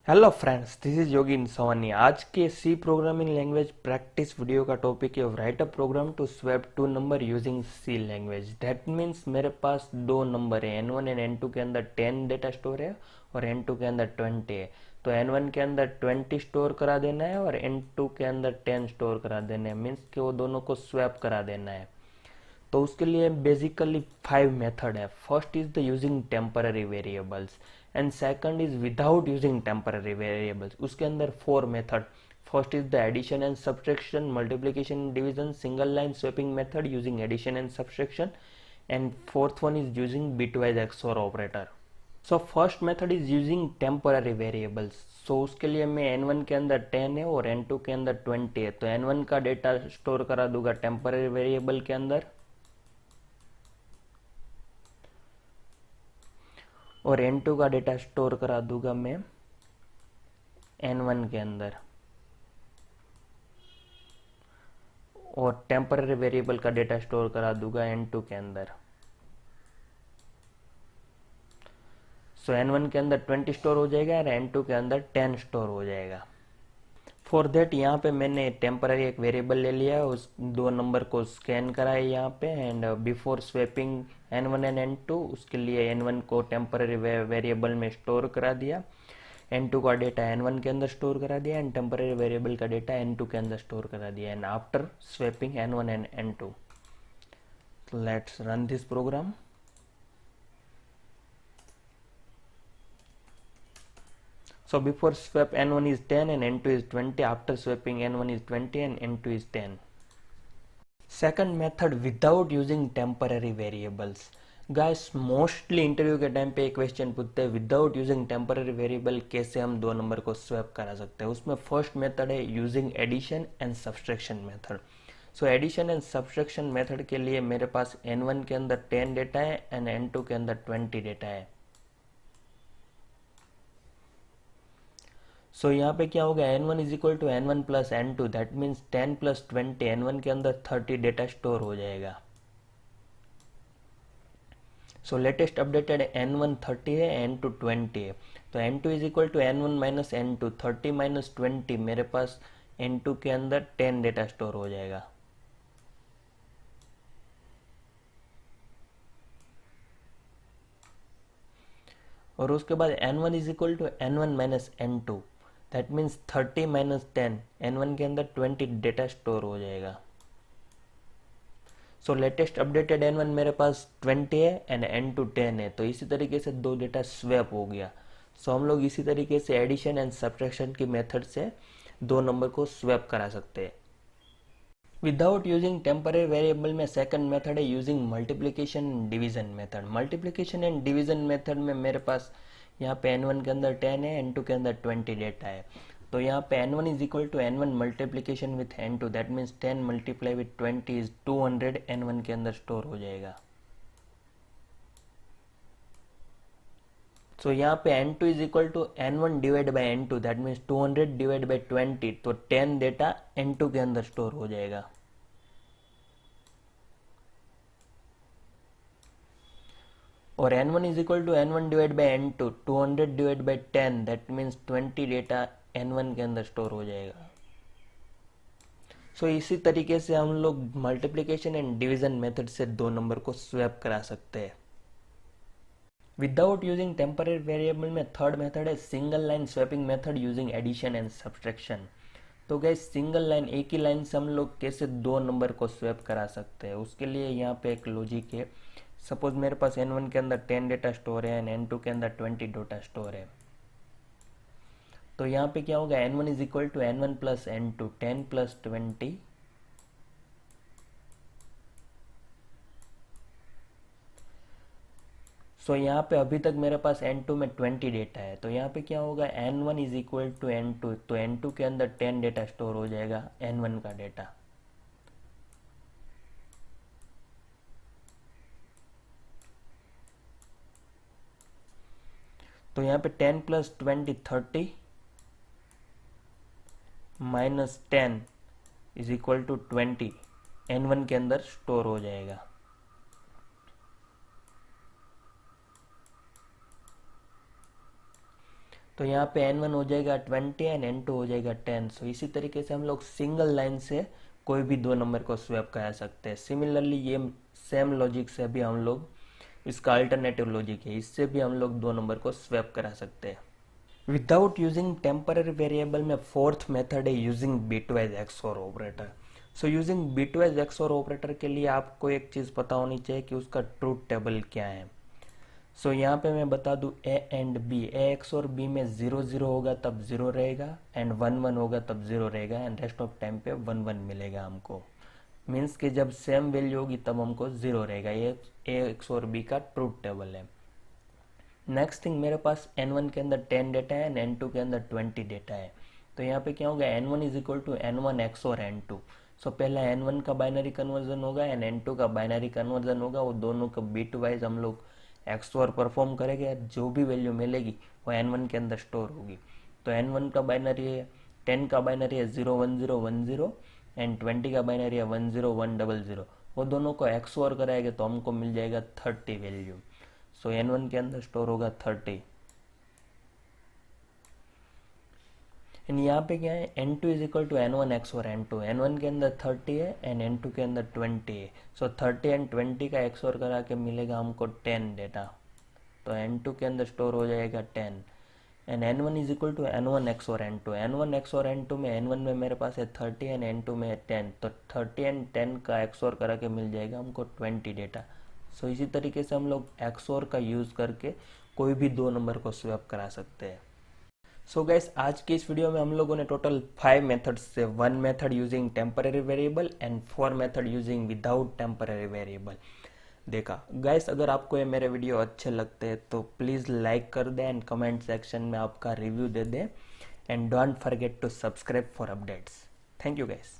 Hello friends, this is योगिन सोनी। आज के C programming language practice video का टॉपिक है write a program to swap two number using C language. That means मेरे पास दो number है, N1 एंड N2 के अंदर 10 डेटा स्टोर है और N2 के अंदर 20 है। तो N1 के अंदर 20 स्टोर करा देना है और N2 के अंदर 10 स्टोर करा देना है, मीन्स कि वो दोनों को स्वैप करा देना है। तो उसके लिए बेसिकली 5 मेथड है। First is the using temporary variables and second is without using temporary variables. उसके अंदर 4 method. First is the addition and subtraction, multiplication, division, single line swapping method using addition and subtraction, and fourth one is using bitwise XOR operator. So first method is using temporary variables. So उसके लिए मैं N1 के अंदर 10 है और N2 के अंदर 20 है, तो N1 का डेटा स्टोर करा दूंगा टेम्पररी वेरिएबल के अंदर और N2 का डेटा स्टोर करा दूंगा मैं N1 के अंदर, और टेम्पररी वेरिएबल का डेटा स्टोर करा दूंगा N2 के अंदर। सो N1 के अंदर 20 स्टोर हो जाएगा और N2 के अंदर 10 स्टोर हो जाएगा। फॉर देट यहाँ पे मैंने टेम्पररी एक वेरिएबल ले लिया, उस दो नंबर को स्कैन करा है यहाँ पे, and before swapping N1 and N2 उसके लिए N1 को टेम्पररी वेरिएबल में स्टोर करा दिया, N2 का डेटा N1 के अंदर स्टोर करा दिया एंड टेम्पररी वेरिएबल का डेटा N2 के अंदर स्टोर करा दिया, and after swapping N1 and N2। Let's run this program. So before swap N1 is 10 and N2 is 20. After swapping N1 is 20 and N2 is 10. Second method without using temporary variables. Guys mostly interview के time पे एक question पूछते हैं without using temporary variable कैसे हम दो number को swap करा सकते हैं। उसमें फर्स्ट मेथड है using addition and subtraction method. So addition and subtraction method के लिए मेरे पास N1 के अंदर 10 डेटा है एंड N2 के अंदर 20 डेटा है। सो यहाँ पे क्या होगा, N1 is equal to N1 plus N2, that means 10 plus 20, N1 के अंदर 30 डेटा स्टोर हो जाएगा। सो लेटेस्ट अपडेटेड N1 30 है, N2 20 है, तो N2 is equal to N1 minus N2, 30 minus 20, मेरे पास N2 के अंदर 10 डेटा स्टोर हो जाएगा। और उसके बाद N1 is equal to N1 minus N2, that means 30 minus 10, N1 के अंदर 20 डेटा स्टोर हो जाएगा। सो लेटेस्ट अपडेटेड N1 मेरे पास 20 है एंड N2 10 है, तो इसी तरीके से दो डेटा स्वैप हो गया। सो हम लोग इसी तरीके से एडिशन एंड सब्ट्रैक्शन की मेथड से दो नंबर को स्वैप करा सकते हैं। विदाउट यूजिंग टेम्पररी वेरिएबल में सेकंड मेथड है using multiplication and division method. Multiplication and division method में मेरे पास यहाँ पे N1 के अंदर 10 है, N2 के अंदर 20 डेटा है, तो यहाँ पे N1 is equal to N1 multiplication with N2, that means 10 multiply with 20 is 200, N1 के अंदर स्टोर हो जाएगा। सो यहाँ पे N2 is equal to N1 divide by N2, that means 200 divide by 20, तो 10 डेटा N2 के अंदर स्टोर हो जाएगा। और N1 is equal to N1 divide by N2, 200 divide by 10, that means 20 data N1 के अंदर स्टोर हो जाएगा। सो इसी तरीके से हम लोग मल्टीप्लिकेशन एंड डिवीजन मेथड से दो नंबर को स्वैप करा सकते हैं। विदाउट यूजिंग टेम्पररी वेरिएबल में थर्ड मेथड है single line swapping method using addition and subtraction. तो गैस सिंगल लाइन, एक ही लाइन से हम लोग कैसे दो नंबर को स्वैप करा सकते हैं, उसके लिए यहाँ पे एक लॉजिक है। सपोज मेरे पास N1 के अंदर 10 डेटा स्टोर है एंड N2 के अंदर 20 डेटा स्टोर है, तो यहाँ पे क्या होगा, N1 is equal to N1 plus N2, 10 plus 20, so यहाँ पे अभी तक मेरे पास N2 में 20 डेटा है, तो यहाँ पे क्या होगा, N1 is equal to N2, तो N2 के अंदर 10 डेटा स्टोर हो जाएगा N1 का डेटा। तो यहाँ पे 10 plus 20 30 minus 10 is equal to 20, N1 के अंदर स्टोर हो जाएगा। तो यहाँ पे N1 हो जाएगा 20 एंड N2 हो जाएगा 10। सो इसी तरीके से हम लोग सिंगल लाइन से कोई भी दो नंबर को स्वैप करा सकते हैं। सिमिलरली ये सेम लॉजिक से भी हम लोग, इसका अल्टरनेटिव लॉजिक है, इससे भी हम लोग दो नंबर को स्वैप करा सकते हैं। विदाउट यूजिंग टेम्पररी वेरिएबल में फोर्थ मेथड है using bitwise XOR operator. So using bitwise XOR operator के लिए आपको एक चीज़ पता होनी चाहिए कि उसका ट्रूथ टेबल क्या है। सो यहाँ पे मैं बता दूँ A and B, A X और बी में 0 0 होगा तब 0 रहेगा एंड 1 1 होगा तब 0 रहेगा एंड रेस्ट ऑफ टाइम पे 1 1 मिलेगा हमको। मीन्स कि जब सेम वैल्यू होगी तब हमको 0 रहेगा। ये ए एक्स और बी का ट्रूथ टेबल है। नेक्स्ट थिंग, मेरे पास N1 के अंदर 10 डेटा है एंड N2 के अंदर 20 डेटा है। तो यहाँ पे क्या होगा, N1 is equal to N1 X और N2। सो पहला N1 का बाइनरी कन्वर्जन होगा एंड N2 का बाइनरी कन्वर्जन होगा। वो दोनों का बिट वाइज हम लोग एक्सओर परफॉर्म करेंगे। जो भी वैल्यू मिलेगी वो N1 के अंदर स्टोर होगी। तो N1 का बाइनरी है, 10 का बाइनरी है 0 1 0 1 0 एंड 20 का बाइनरी है 1 0 1 0 0। वो दोनों को एक्सओर कराएंगे तो हमको मिल जाएगा 30 वैल्यू। सो N1 के अंदर स्टोर होगा 30 एंड यहाँ पे क्या है, N2 is equal to N1 X और N2। N1 के अंदर 30 है एंड N2 के अंदर 20 है। सो 30 एंड 20 का एक्सओर करा के मिलेगा हमको 10 डेटा। तो N2 के अंदर स्टोर हो जाएगा 10 and N1 is equal to N1 X और N2। N1 एक्स और N2 में N1 में मेरे पास है 30 एंड N2 में है 10। तो 30 एंड 10 का एक्सओर करा के मिल जाएगा हमको 20 डेटा। सो इसी तरीके से हम लोग एक्सओर का यूज़ करके कोई भी दो नंबर को स्वैप करा सकते हैं। सो गाइस, आज की इस वीडियो में हम लोगों ने टोटल 5 मेथड्स से 1 method using temporary variable and 4 method using without temporary variable देखा। गाइस, अगर आपको ये मेरे वीडियो अच्छे लगते हैं तो प्लीज़ लाइक कर दें एंड कमेंट सेक्शन में आपका रिव्यू दे दें and don't forget to subscribe for updates. Thank you guys.